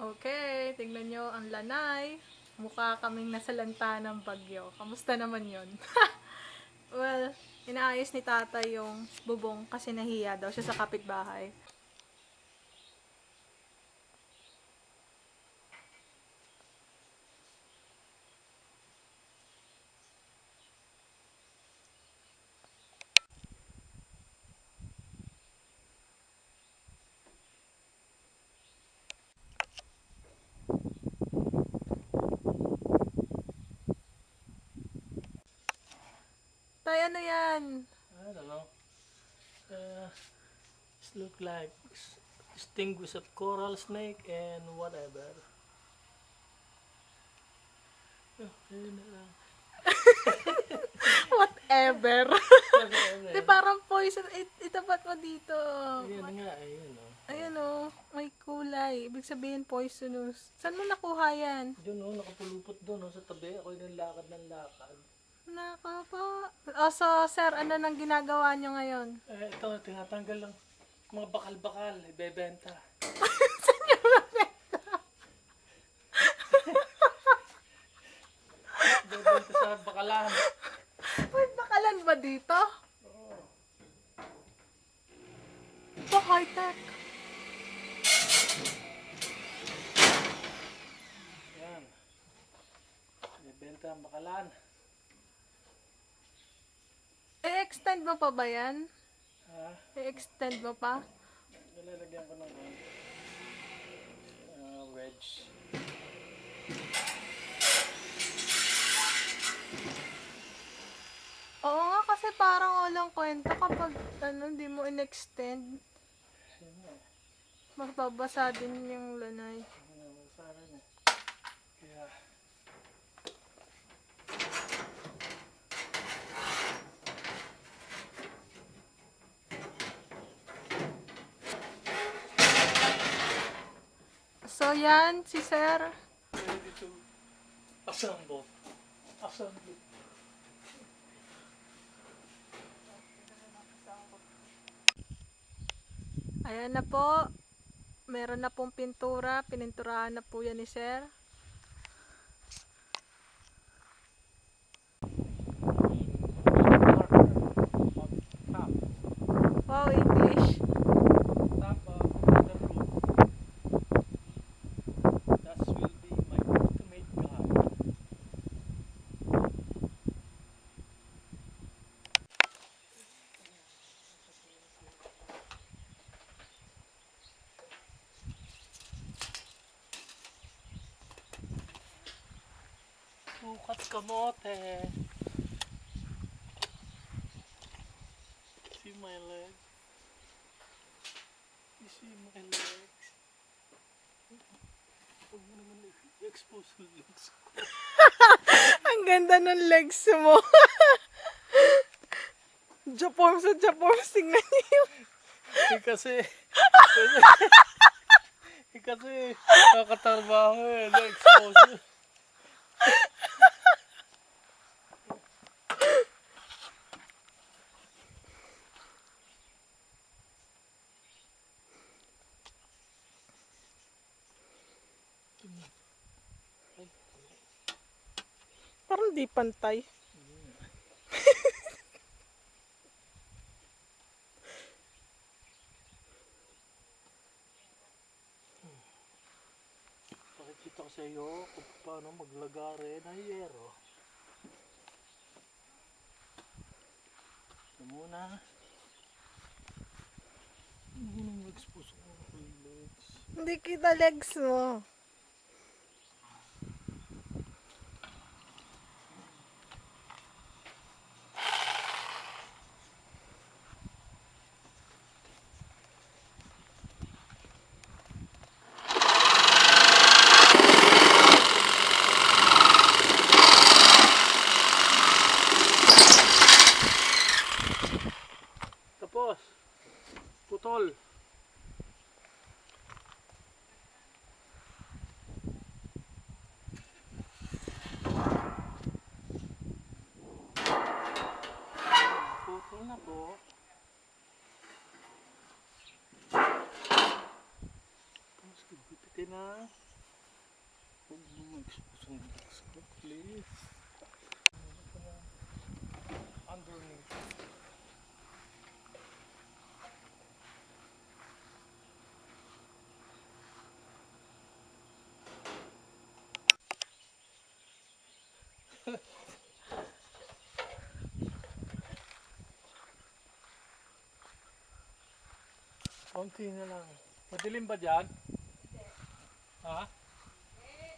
Okay, tignan nyo ang lanay. Mukha kaming nasa lanta ng bagyo. Kamusta naman yon? Well, inaayos ni tata yung bubong kasi nahiya daw siya sa kapitbahay. Tay, ano yan? I don't know. It look like extinguished coral snake and whatever. Whatever. Whatever. Di parang poison. Itapat mo dito. Ayun nga, ayun o. Ayun o, may kulay. Ibig sabihin poisonous. Saan mo nakuha yan? Doon o, nakapulupot doon o, sa tabi. Ako yung lakad ng lakad. Nakapa. O so, sir, ano nang ginagawa nyo ngayon? Ito, tinatanggal lang. Mga bakal-bakal, ibebenta. Ibebenta sa bakalan. May bakalan ba dito? So high-tech. Yan. Ibebenta ang bakalan. I-extend mo pa ba yan? Ha? I-extend mo pa? Nilalagyan ko ng wedge. Oo nga, kasi parang walang kwenta kapag hindi mo in-extend. Magbabasa din yung lanay. Sana niya. Kaya, So yan, si sir. ready to assemble. Assemble. Ayan na po. Meron na pong pintura. Pininturahan na po yan ni sir. Wow, English. Top of the roof. That will be my ultimate guide. Sukat kamote. See my legs. You see my legs. Huwag mo naman i-expose yung legs ko. Ang ganda ng legs mo. Japorms at Japorms. Tingnan niyo. Kasi kakatarbaho na-expose yun. Parang di pantay. Pakikita ko sa iyo kung paano maglagare ng yero. Ito muna. Hindi mo mag-expose ko ng legs. Hindi kita legs mo. Tapos, putol. Putol na po. Tapos, gugupitin na. Mag-expose ang box quickly. Underneath. Konti na lang. Madilim ba dyan? Ha? Okay.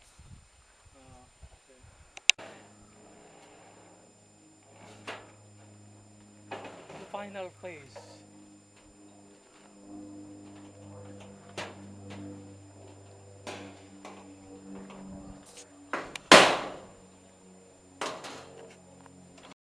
The final phase.